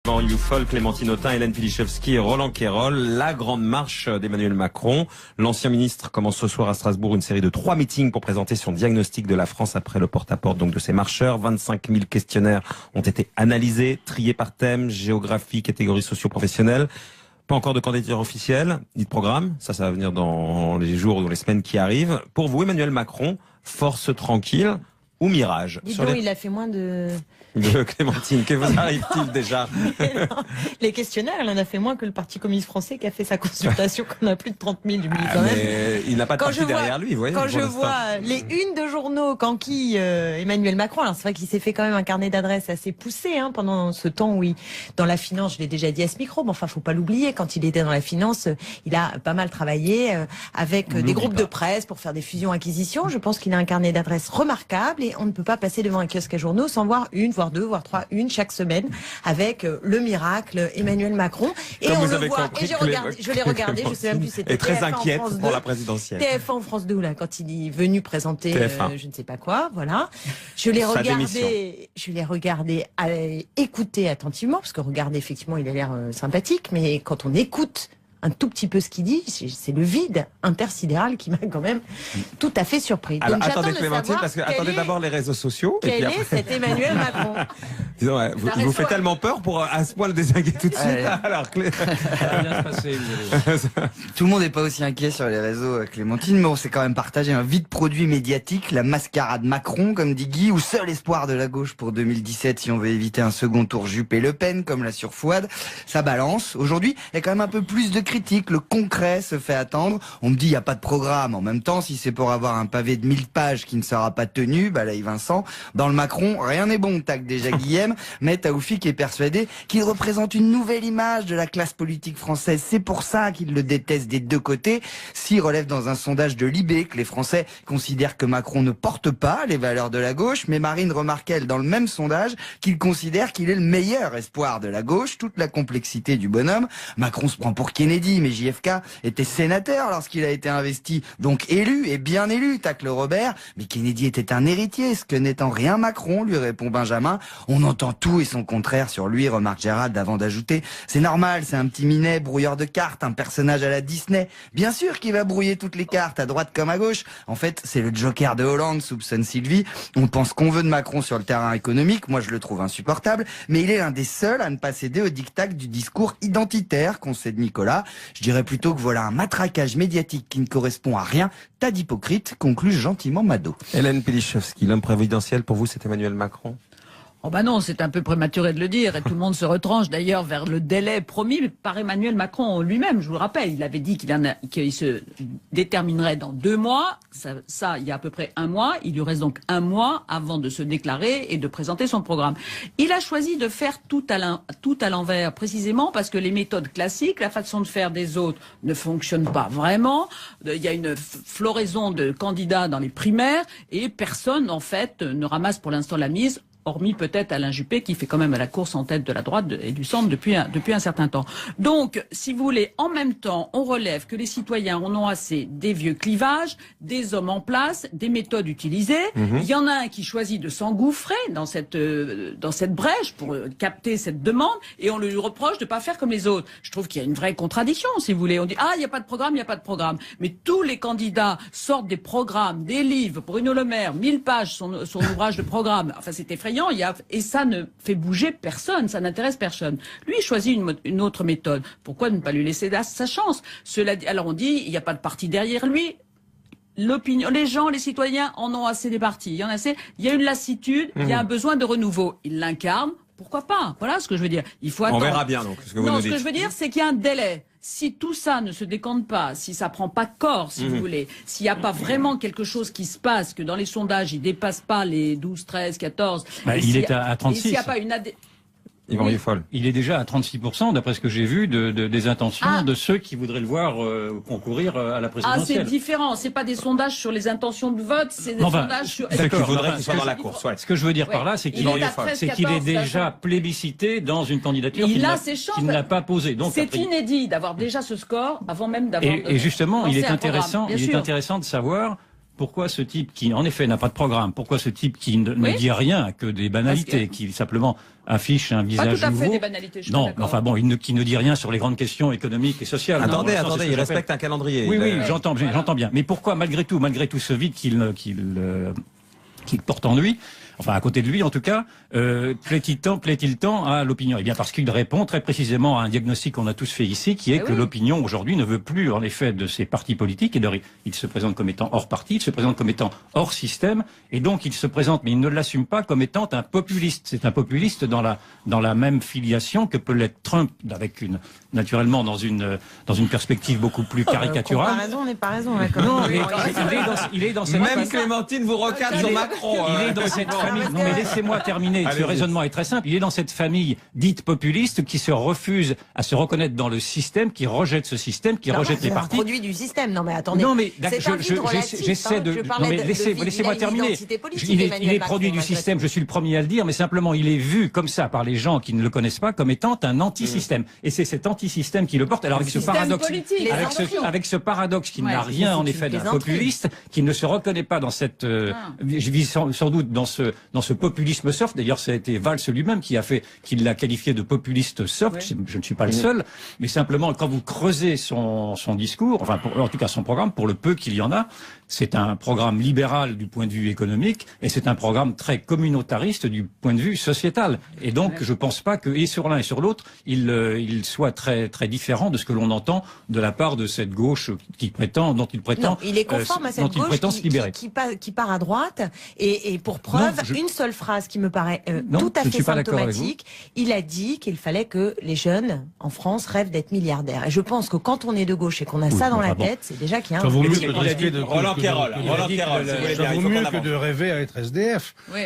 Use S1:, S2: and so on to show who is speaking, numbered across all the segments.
S1: Youfol, Clémentine Autain, Hélène Pilichevski et Roland Quérol. La grande marche d'Emmanuel Macron. L'ancien ministre commence ce soir à Strasbourg une série de 3 meetings pour présenter son diagnostic de la France après le porte-à-porte donc de ses marcheurs. 25 000 questionnaires ont été analysés, triés par thème, géographie, catégories socio-professionnelles. Pas encore de candidature officielle, ni de programme. Ça va venir dans les jours ou dans les semaines qui arrivent. Pour vous, Emmanuel Macron, force tranquille ou mirage?
S2: Dis donc, il a fait moins de
S1: Clémentine, que vous arrive-t-il déjà?
S2: Les questionnaires, il en a fait moins que le Parti communiste français qui a fait sa consultation, qu'on a plus de 30 000, j'oublie quand même.
S1: Mais il n'a pas de parti derrière lui, vous voyez.
S2: Quand je vois les unes de journaux qu'enquille Emmanuel Macron, alors c'est vrai qu'il s'est fait quand même un carnet d'adresses assez poussé pendant ce temps où dans la finance, je l'ai déjà dit à ce micro, mais enfin faut pas l'oublier, quand il était dans la finance, il a pas mal travaillé avec des groupes de presse pour faire des fusions-acquisitions. Je pense qu'il a un carnet d'adresses remarquable et on ne peut pas passer devant un kiosque à journaux sans voir une, voire deux, voire trois, une chaque semaine avec le miracle Emmanuel Macron. Et on le voit, et je l'ai regardé, je sais même plus, c'était
S1: très
S2: TF1
S1: inquiète
S2: en France
S1: pour
S2: 2,
S1: la présidentielle.
S2: TF1 en France 2, là, quand il est venu présenter je ne sais pas quoi, voilà. Je l'ai regardé, écouter attentivement, parce que regarder, effectivement, il a l'air sympathique, mais quand on écoute un tout petit peu ce qu'il dit, c'est le vide intersidéral qui m'a quand même tout à fait surpris.
S1: Alors, donc, attendez Clémentine, parce que attendez d'abord les réseaux sociaux.
S2: Quel est cet Emmanuel Macron?
S1: Disons, il vous fait tellement peur pour à ce point le désinguer tout de suite. Alors,
S3: ça va bien se passer, tout le monde n'est pas aussi inquiet sur les réseaux, Clémentine, mais on s'est quand même partagé un vide produit médiatique, la mascarade Macron, comme dit Guy, ou seul espoir de la gauche pour 2017 si on veut éviter un second tour Juppé Le Pen, comme l'a sur Fouad. Ça balance. Aujourd'hui, il y a quand même un peu plus de critique, le concret se fait attendre. On me dit il n'y a pas de programme. En même temps, si c'est pour avoir un pavé de 1000 pages qui ne sera pas tenu, balaye Vincent. Dans le Macron, rien n'est bon, tac déjà Guillaume. Mais Taoufik est persuadé qu'il représente une nouvelle image de la classe politique française. C'est pour ça qu'il le déteste des deux côtés. S'il relève dans un sondage de Libé que les Français considèrent que Macron ne porte pas les valeurs de la gauche, mais Marine remarque elle dans le même sondage qu'il considère qu'il est le meilleur espoir de la gauche. Toute la complexité du bonhomme. Macron se prend pour Kennedy, mais JFK était sénateur lorsqu'il a été investi, donc élu et bien élu, tacle Robert. Mais Kennedy était un héritier, ce que n'est en rien Macron, lui répond Benjamin. On entend tout et son contraire sur lui, remarque Gérald, avant d'ajouter c'est normal, c'est un petit minet, brouilleur de cartes, un personnage à la Disney. Bien sûr qu'il va brouiller toutes les cartes, à droite comme à gauche. En fait, c'est le Joker de Hollande, soupçonne Sylvie. On pense qu'on veut de Macron sur le terrain économique, moi je le trouve insupportable, mais il est l'un des seuls à ne pas céder au diktat du discours identitaire, concède Nicolas. Je dirais plutôt que voilà un matraquage médiatique qui ne correspond à rien, tas d'hypocrites, conclut gentiment Mado.
S1: Hélène Pilichevski, l'homme présidentiel pour vous, c'est Emmanuel Macron?
S4: Oh bah non, c'est un peu prématuré de le dire et tout le monde se retranche d'ailleurs vers le délai promis par Emmanuel Macron lui-même. Je vous le rappelle, il avait dit qu'il se déterminerait dans 2 mois. Ça, il y a à peu près 1 mois. Il lui reste donc 1 mois avant de se déclarer et de présenter son programme. Il a choisi de faire tout à l'envers, précisément parce que les méthodes classiques, la façon de faire des autres ne fonctionne pas vraiment. Il y a une floraison de candidats dans les primaires et personne, en fait, ne ramasse pour l'instant la mise, hormis peut-être Alain Juppé, qui fait quand même la course en tête de la droite et du centre depuis un certain temps. Donc, si vous voulez, en même temps, on relève que les citoyens en ont assez des vieux clivages, des hommes en place, des méthodes utilisées. Il y en a un qui choisit de s'engouffrer dans cette brèche pour capter cette demande, et on lui reproche de ne pas faire comme les autres. Je trouve qu'il y a une vraie contradiction, si vous voulez. On dit, il n'y a pas de programme, il n'y a pas de programme. Mais tous les candidats sortent des programmes, des livres. Bruno Le Maire, 1000 pages, son ouvrage de programme. Enfin, c'est effrayant. Et ça ne fait bouger personne, ça n'intéresse personne. Lui, il choisit une autre méthode. Pourquoi ne pas lui laisser sa chance? Cela dit, alors on dit, il n'y a pas de parti derrière lui. L'opinion, les gens, les citoyens en ont assez des partis. Il y en a assez. Il y a une lassitude, il y a un besoin de renouveau. Il l'incarne. Pourquoi pas? Voilà ce que je veux dire. Il faut attendre.
S1: On verra bien donc ce que vous nous dites.
S4: Ce que je veux dire, c'est qu'il y a un délai. Si tout ça ne se décante pas, si ça prend pas corps, si vous voulez, s'il n'y a pas vraiment quelque chose qui se passe, que dans les sondages, il dépasse pas les 12, 13, 14...
S5: il est à 36.
S4: S'il n'y a pas une
S1: Yvan Youfol.
S5: Il est déjà à 36%, d'après ce que j'ai vu, des intentions de ceux qui voudraient le voir concourir à la présidentielle.
S4: C'est différent. C'est pas des sondages sur les intentions de vote, c'est des sondages sur...
S1: Ceux qui voudraient qu'il soit dans la course. Ouais.
S5: Ce que je veux dire par là, c'est qu'il est déjà plébiscité dans une candidature qu'il n'a pas posée.
S4: C'est inédit d'avoir déjà ce score avant même d'avoir...
S5: Et justement, il est intéressant de savoir pourquoi ce type qui, en effet, n'a pas de programme, pourquoi ce type qui ne dit rien que des banalités, qui simplement affiche un visage nouveau.
S4: Pas tout à fait des banalités, je suis
S5: non, enfin bon, qui ne dit rien sur les grandes questions économiques et sociales.
S1: Attendez,
S5: non,
S1: il respecte un calendrier.
S5: Oui, j'entends bien. Mais pourquoi, malgré tout ce vide qu'il porte en lui, enfin à côté de lui en tout cas, plaît-il tant à l'opinion? Eh bien parce qu'il répond très précisément à un diagnostic qu'on a tous fait ici, qui est que l'opinion aujourd'hui ne veut plus en effet de ces partis politiques, et il se présente comme étant hors parti, il se présente comme étant hors système, et donc il se présente, mais il ne l'assume pas comme étant un populiste. C'est un populiste dans la même filiation que peut l'être Trump, avec naturellement dans une perspective beaucoup plus caricaturale.
S2: Comparaison n'est pas raison.
S5: Non, il est dans cette
S1: même Clémentine vous recadre sur Macron.
S5: Il est dans cette famille. Non, mais laissez-moi terminer. Ce raisonnement est très simple. Il est dans cette famille dite populiste qui se refuse à se reconnaître dans le système, qui rejette ce système, qui rejette les partis.
S2: C'est un produit du système. Non, mais attendez.
S5: Non, mais j'essaie de. Non, mais laissez-moi terminer. Il est produit du système. Je suis le premier à le dire, mais simplement, il est vu comme ça par les gens qui ne le connaissent pas comme étant un anti-système. Et c'est cet anti-système qui le porte. Alors avec ce paradoxe, qui n'a rien en effet d'un populiste, qui ne se reconnaît pas dans cette. Je vis sans doute dans ce populisme soft. D'ailleurs, ça a été Valls lui-même qui l'a qualifié de populiste soft. Je ne suis pas le seul, mais simplement quand vous creusez son discours, enfin en tout cas son programme, pour le peu qu'il y en a, c'est un programme libéral du point de vue économique et c'est un programme très communautariste du point de vue sociétal. Et donc, je pense pas que, et sur l'un et sur l'autre, il soit très, très différent de ce que l'on entend de la part de cette gauche dont il prétend,
S2: non, il est conforme à cette gauche qui part à droite. Et pour preuve, une seule phrase qui me paraît tout à fait symptomatique. Il a dit qu'il fallait que les jeunes en France rêvent d'être milliardaires. Et je pense que quand on est de gauche et qu'on a ça dans la tête, c'est déjà qu'il y a un...
S1: Roland Quérol,
S6: ça vaut mieux que de rêver à être SDF.
S2: Oui.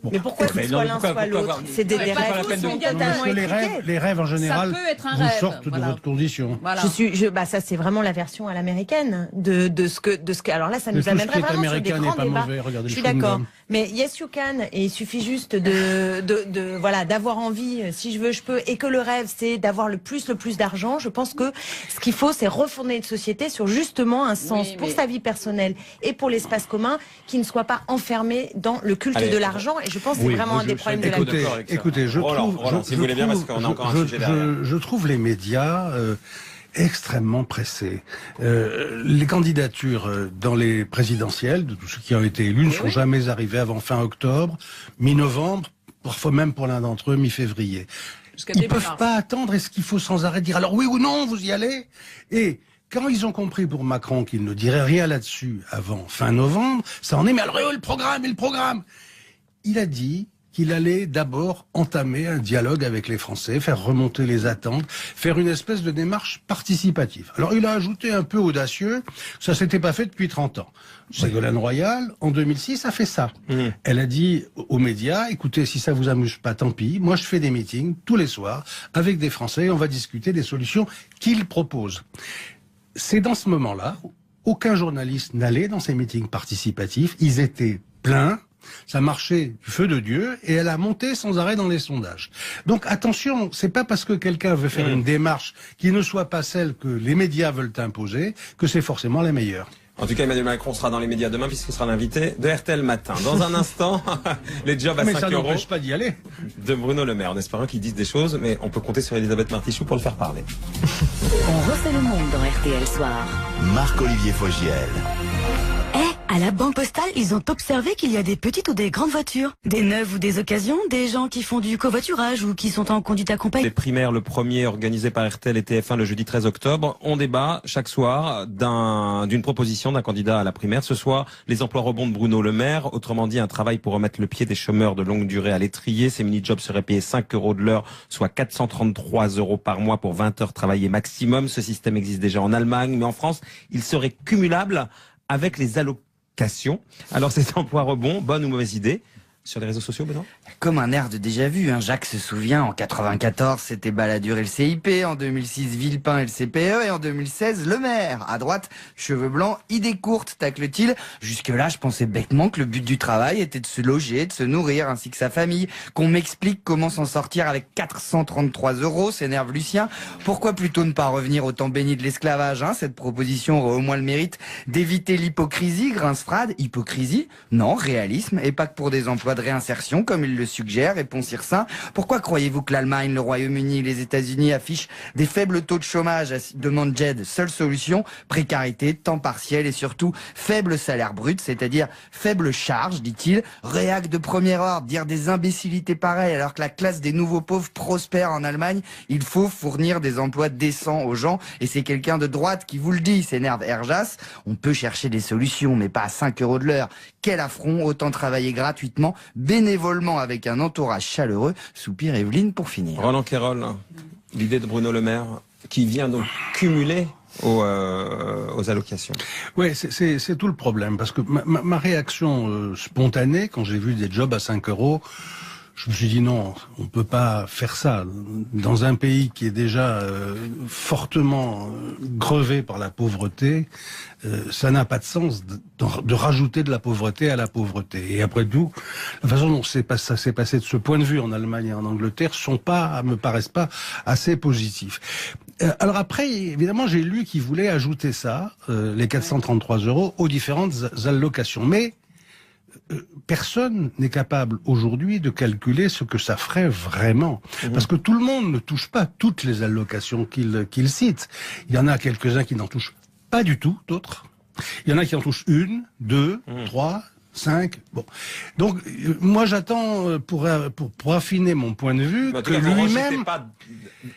S2: Bon. Mais pourquoi que ce soit l'un soit l'autre? C'est des rêves
S6: parce que les rêves en général vous sortent de votre condition.
S2: Voilà. Ça c'est vraiment la version à l'américaine de ce que. Alors là, ça nous amènerait vraiment sur des grands débats. Je suis d'accord. Mais yes you can, et il suffit juste d'avoir envie, si je veux, je peux, et que le rêve c'est d'avoir le plus d'argent. Je pense que ce qu'il faut, c'est refonder une société sur justement un sens pour sa vie personnelle et pour l'espace commun, qui ne soit pas enfermé dans le culte de l'argent. Et je pense que c'est vraiment un des problèmes de la vie.
S6: Écoutez, je trouve les médias extrêmement pressés. Les candidatures dans les présidentielles, de tous ceux qui ont été élus, ne sont jamais arrivées avant fin octobre, mi-novembre, parfois même pour l'un d'entre eux, mi-février. Ils ne peuvent pas attendre, est-ce qu'il faut sans arrêt dire alors oui ou non, vous y allez? Et quand ils ont compris pour Macron qu'il ne dirait rien là-dessus avant fin novembre, ça en est, mais alors le programme, il a dit qu'il allait d'abord entamer un dialogue avec les Français, faire remonter les attentes, faire une espèce de démarche participative. Alors il a ajouté un peu audacieux, ça s'était pas fait depuis 30 ans. Ségolène Royal, en 2006, a fait ça. Elle a dit aux médias, écoutez, si ça vous amuse pas, tant pis, moi je fais des meetings tous les soirs avec des Français, on va discuter des solutions qu'ils proposent. C'est dans ce moment-là, aucun journaliste n'allait dans ces meetings participatifs, ils étaient pleins, ça marchait du feu de Dieu, et elle a monté sans arrêt dans les sondages. Donc attention, c'est pas parce que quelqu'un veut faire une démarche qui ne soit pas celle que les médias veulent imposer que c'est forcément la meilleure.
S1: En tout cas, Emmanuel Macron sera dans les médias demain puisqu'il sera l'invité de RTL Matin. Dans un instant, les jobs à 5 €
S6: ça n'empêche pas d'y aller.
S1: De Bruno Le Maire. En espérant qu'il dise des choses, mais on peut compter sur Elisabeth Martichoux pour le faire parler.
S7: On refait le monde dans RTL Soir.
S8: Marc-Olivier Fogiel.
S7: À la Banque Postale, ils ont observé qu'il y a des petites ou des grandes voitures, des neuves ou des occasions, des gens qui font du covoiturage ou qui sont en conduite accompagnée.
S1: Les primaires, le premier organisé par RTL et TF1 le jeudi 13 octobre, on débat chaque soir d'une proposition d'un candidat à la primaire. Ce soir, les emplois rebonds de Bruno Le Maire, autrement dit un travail pour remettre le pied des chômeurs de longue durée à l'étrier. Ces mini-jobs seraient payés 5 € de l'heure, soit 433 € par mois pour 20 heures travaillées maximum. Ce système existe déjà en Allemagne, mais en France, il serait cumulable avec les allocations. Alors cet emploi rebond, bonne ou mauvaise idée? Sur les réseaux sociaux, Benoît?
S3: Comme un air de déjà-vu, hein. Jacques se souvient, en 94, c'était Balladur et le CIP, en 2006, Villepin et le CPE, et en 2016, Le Maire. À droite, cheveux blancs, idées courtes, tacle-t-il. Jusque-là, je pensais bêtement que le but du travail était de se loger, de se nourrir, ainsi que sa famille. Qu'on m'explique comment s'en sortir avec 433 €, s'énerve Lucien. Pourquoi plutôt ne pas revenir au temps béni de l'esclavage, hein? Cette proposition aurait au moins le mérite d'éviter l'hypocrisie, Grince-Frade. Hypocrisie? Non, réalisme, et pas que pour des emplois de réinsertion, comme il le suggère, répond Circin. Pourquoi croyez-vous que l'Allemagne, le Royaume-Uni, les États-Unis affichent des faibles taux de chômage, demande Jed? Seule solution, précarité, temps partiel et surtout faible salaire brut, c'est-à-dire faible charge, dit-il. Réac de premier ordre, dire des imbécilités pareilles alors que la classe des nouveaux pauvres prospère en Allemagne. Il faut fournir des emplois décents aux gens, et c'est quelqu'un de droite qui vous le dit, s'énerve Herjas. On peut chercher des solutions, mais pas à 5 € de l'heure. Quel affront, autant travailler gratuitement, bénévolement avec un entourage chaleureux, soupire Evelyne pour finir.
S1: Roland Quérol, l'idée de Bruno Le Maire, qui vient donc cumuler aux allocations.
S6: Oui, c'est tout le problème, parce que ma réaction spontanée, quand j'ai vu des jobs à 5 €, je me suis dit non, on peut pas faire ça. Dans un pays qui est déjà fortement grevé par la pauvreté, ça n'a pas de sens de rajouter de la pauvreté à la pauvreté. Et après tout, la façon dont ça s'est passé de ce point de vue en Allemagne et en Angleterre me paraissent pas assez positifs. Alors après, évidemment, j'ai lu qu'ils voulaient ajouter ça, les 433 € aux différentes allocations. Mais personne n'est capable aujourd'hui de calculer ce que ça ferait vraiment. Parce que tout le monde ne touche pas toutes les allocations qu'il cite. Il y en a quelques-uns qui n'en touchent pas du tout, d'autres. Il y en a qui en touchent 1, 2, 3, 5. Bon. Donc, moi, j'attends pour affiner mon point de vue que lui-même...
S1: pas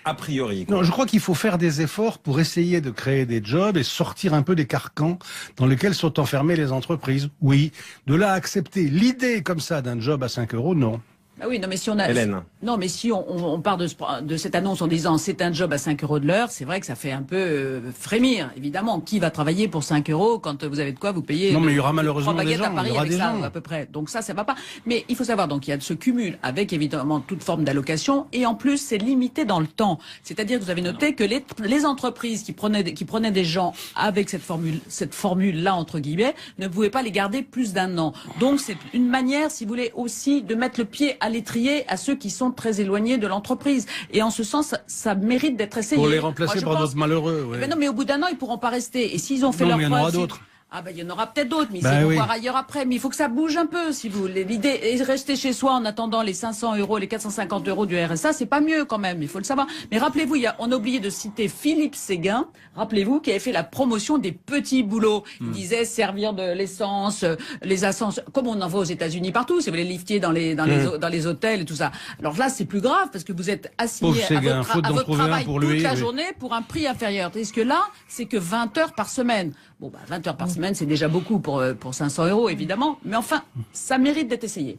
S1: a priori, quoi.
S6: Non, je crois qu'il faut faire des efforts pour essayer de créer des jobs et sortir un peu des carcans dans lesquels sont enfermées les entreprises. Oui. De là à accepter l'idée comme ça d'un job à 5 €, non.
S4: Ah oui, non mais si on a,
S1: Hélène.
S4: non mais si on part de cette annonce en disant c'est un job à 5 € de l'heure, c'est vrai que ça fait un peu frémir. Évidemment, qui va travailler pour 5 € quand vous avez de quoi vous payer?
S6: Non mais il y aura malheureusement
S4: 3
S6: des
S4: baguettes
S6: gens.
S4: à Paris
S6: Il y aura
S4: avec
S6: des
S4: ça
S6: gens.
S4: à peu près. Donc ça va pas. Mais il faut savoir donc il y a ce cumul avec évidemment toute forme d'allocation et en plus c'est limité dans le temps. C'est-à-dire que vous avez noté que les entreprises qui prenaient des gens avec cette formule là entre guillemets ne pouvaient pas les garder plus d'1 an. Donc c'est une manière, si vous voulez, aussi de mettre le pied à l'étrier à ceux qui sont très éloignés de l'entreprise. Et en ce sens, ça mérite d'être essayé.
S6: Pour les remplacer par d'autres malheureux. Ouais.
S4: Mais non, mais au bout d'1 an, ils pourront pas rester. Et s'ils ont fait leur
S6: mais il y en
S4: preuve,
S6: aura d'autres.
S4: Ah ben il y en aura peut-être d'autres, mais ils vont voir ailleurs après. Mais il faut que ça bouge un peu, si vous voulez. L'idée est de rester chez soi en attendant les 500 €, les 450 € du RSA, c'est pas mieux quand même, il faut le savoir. Mais rappelez-vous, on a oublié de citer Philippe Séguin, rappelez-vous, qui avait fait la promotion des petits boulots. Il disait servir de l'essence, les ascenses, comme on en voit aux États-Unis partout, si vous voulez, liftier dans les hôtels et tout ça. Alors là, c'est plus grave, parce que vous êtes assigné à votre travail toute la journée pour un prix inférieur. Tandis que là, c'est que 20 heures par semaine. Bon, 20 heures par semaine, c'est déjà beaucoup pour 500 €, évidemment. Mais enfin, ça mérite d'être essayé.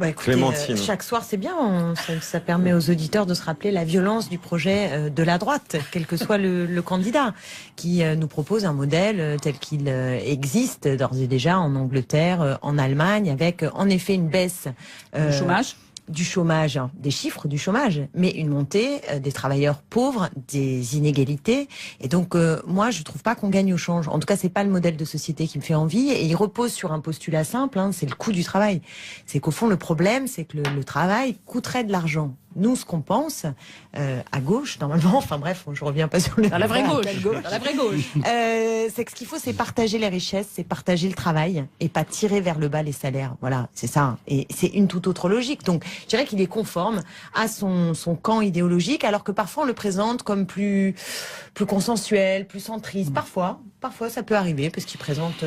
S2: Écoutez, chaque soir, c'est bien. Ça permet aux auditeurs de se rappeler la violence du projet de la droite, quel que soit le candidat, qui nous propose un modèle tel qu'il existe d'ores et déjà en Angleterre, en Allemagne, avec en effet une baisse du chômage, des chiffres du chômage, mais une montée des travailleurs pauvres, des inégalités. Et donc, moi, je trouve pas qu'on gagne au change. En tout cas, c'est pas le modèle de société qui me fait envie. Et il repose sur un postulat simple, c'est le coût du travail. C'est qu'au fond, le problème, c'est que le travail coûterait de l'argent. Nous, ce qu'on pense, à gauche, normalement, enfin bref, je reviens pas sur le...
S4: Dans la vraie gauche. Dans la vraie gauche.
S2: C'est que ce qu'il faut, c'est partager les richesses, c'est partager le travail, et pas tirer vers le bas les salaires. Voilà, c'est ça. Et c'est une toute autre logique. Donc, je dirais qu'il est conforme à son camp idéologique, alors que parfois on le présente comme plus consensuel, plus centriste. Parfois, ça peut arriver, parce qu'il présente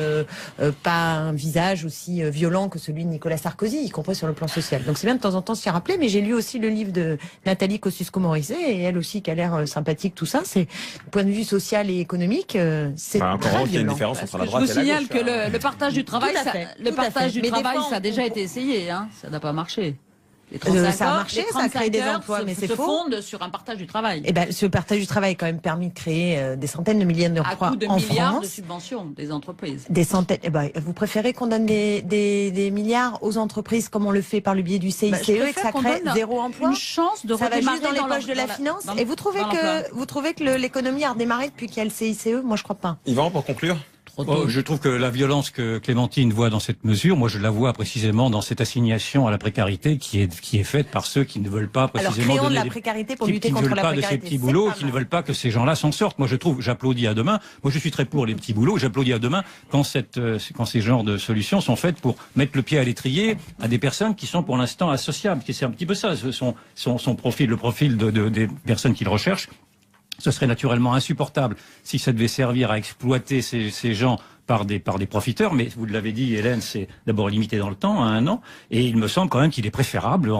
S2: pas un visage aussi violent que celui de Nicolas Sarkozy, y compris sur le plan social. Donc c'est bien de temps en temps s'y rappeler, mais j'ai lu aussi le livre de Nathalie Kosciusko-Morizet, et elle aussi qui a l'air sympathique, tout ça. C'est, point de vue social et économique, c'est très violent.
S1: Il y a une différence entre la droite et la gauche.
S4: Je vous signale que le partage du travail, ça a déjà été essayé, hein. Ça n'a pas marché. Les 35
S2: ça a
S4: heures,
S2: marché,
S4: les
S2: ça a créé
S4: 35
S2: des
S4: heures
S2: emplois, mais c'est
S4: se
S2: faux.
S4: fondent sur un partage du travail.
S2: Eh ben, ce partage du travail a quand même permis de créer des centaines de milliers d'emplois
S4: à coût de
S2: en
S4: milliards
S2: France.
S4: de subventions des entreprises.
S2: Des centaines. Eh ben, vous préférez qu'on donne des milliards aux entreprises comme on le fait par le biais du CICE
S4: Je
S2: et que
S4: préfère
S2: ça
S4: qu'on
S2: crée
S4: donne
S2: zéro emploi?
S4: Une chance de
S2: Ça va juste dans les
S4: redémarrer
S2: poches de la finance.
S4: dans
S2: Et vous trouvez que l'économie a redémarré depuis qu'il y a le CICE? Moi, je crois pas.
S1: Yvan, pour conclure.
S5: Je trouve que la violence que Clémentine voit dans cette mesure, moi je la vois précisément dans cette assignation à la précarité qui est faite par ceux qui ne veulent pas précisément
S2: Alors, créons de la
S5: donner
S2: précarité pour
S5: qui
S2: lutter
S5: ne
S2: contre
S5: veulent
S2: la
S5: pas
S2: précarité.
S5: de ces petits boulots, qui ne
S2: mal.
S5: veulent pas que ces gens-là s'en sortent. Moi je trouve, j'applaudis à demain. Moi je suis très pour les petits boulots. J'applaudis à demain quand ces genres de solutions sont faites pour mettre le pied à l'étrier à des personnes qui sont pour l'instant associables. C'est un petit peu ça, son profil, le profil des personnes qu'il recherche. Ce serait naturellement insupportable si ça devait servir à exploiter ces gens par des profiteurs, mais vous l'avez dit, Hélène, c'est d'abord limité dans le temps, à 1 an, et il me semble quand même qu'il est préférable,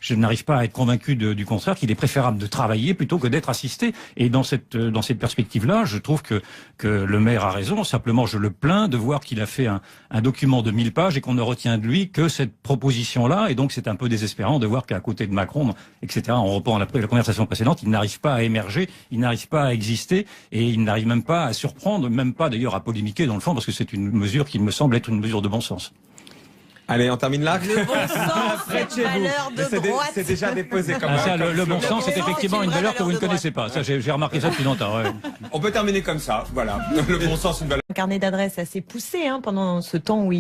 S5: je n'arrive pas à être convaincu du contraire, qu'il est préférable de travailler plutôt que d'être assisté. Et dans cette perspective-là, je trouve que le maire a raison. Simplement, je le plains de voir qu'il a fait un document de 1000 pages et qu'on ne retient de lui que cette proposition-là. Et donc, c'est un peu désespérant de voir qu'à côté de Macron, etc., on reprend la conversation précédente, il n'arrive pas à émerger, il n'arrive pas à exister, et il n'arrive même pas à surprendre, même pas d'ailleurs à polémiquer dans le fond, parce que c'est une mesure qui me semble être une mesure de bon sens.
S1: Allez, on termine là.
S2: Le bon sens, c'est une valeur de droite.
S1: C'est déjà déposé comme
S5: Ça,
S1: ça.
S5: le bon sens, c'est effectivement une valeur que vous ne connaissez pas. Ça, j'ai remarqué ça depuis longtemps. Ouais.
S1: On peut terminer comme ça. Voilà. Le bon sens, une valeur.
S2: Un carnet d'adresses assez poussé pendant ce temps où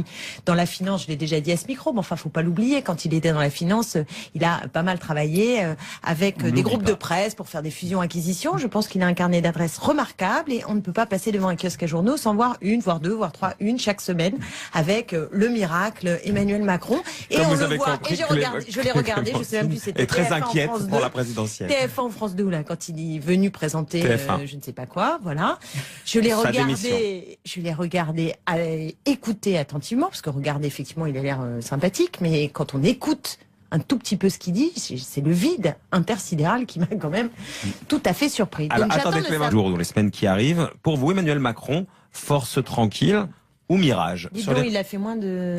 S2: dans la finance, je l'ai déjà dit à ce micro, mais enfin, faut pas l'oublier, quand il était dans la finance, il a pas mal travaillé avec des groupes de presse pour faire des fusions-acquisitions. Je pense qu'il a un carnet d'adresses remarquable et on ne peut pas passer devant un kiosque à journaux sans voir une, voire deux, voire trois, une chaque semaine avec le miracle Emmanuel Macron. Et
S1: Comme
S2: on
S1: vous
S2: le
S1: avez
S2: voit.
S1: compris,
S2: Et je l'ai regardé, je sais même plus c'était
S1: est très
S2: TF1 en
S1: inquiète
S2: France
S1: pour
S2: 2.
S1: la présidentielle.
S2: TF1 en France 2, là, quand il est venu présenter je ne sais pas quoi, voilà. Je l'ai regardé, écouter attentivement, parce que regarder, effectivement, il a l'air sympathique, mais quand on écoute un tout petit peu ce qu'il dit, c'est le vide intersidéral qui m'a quand même tout à fait surpris.
S1: Alors,
S2: Donc,
S1: attendez, Clément, dans les semaines qui arrivent, pour vous, Emmanuel Macron, force tranquille ou mirage?
S2: Dis donc, il a fait moins de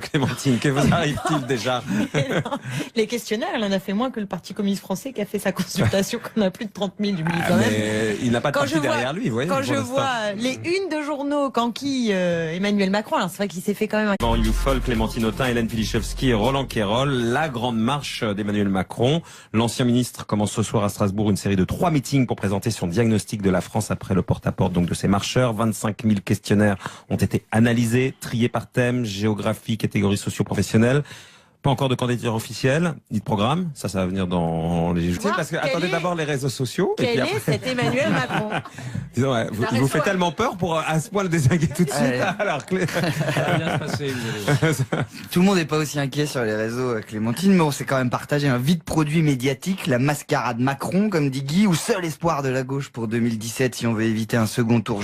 S1: Clémentine, que vous arrive-t-il déjà?
S2: Les questionnaires, il en a fait moins que le Parti communiste français qui a fait sa consultation, qu'on a plus de 30 000 quand même.
S1: Mais il n'a pas de parti derrière lui, vous voyez.
S2: Quand je vois les unes de journaux qu'enquille Emmanuel Macron, alors c'est vrai qu'il s'est fait quand même un...
S1: Youfol, Clémentine Autain, Hélène Pilichevski et Roland Quérol, la grande marche d'Emmanuel Macron. L'ancien ministre commence ce soir à Strasbourg une série de 3 meetings pour présenter son diagnostic de la France après le porte-à-porte donc de ses marcheurs. 25 000 questionnaires ont été analysés, triés par thème, géographie, catégories socio-professionnelles. Pas encore de candidature officielle, ni de programme. Ça va venir dans les jours. Parce que, attendez d'abord les réseaux sociaux.
S2: Quel
S1: et puis
S2: est cet Emmanuel Macron?
S1: Disons, il vous fait tellement peur pour à ce point le désinguer tout de suite. Alors,
S5: Ça va bien se passer, vous allez voir.
S3: Tout le monde n'est pas aussi inquiet sur les réseaux, Clémentine, mais bon, c'est quand même partagé un vide produit médiatique, la mascarade Macron, comme dit Guy, ou seul espoir de la gauche pour 2017 si on veut éviter un second tour.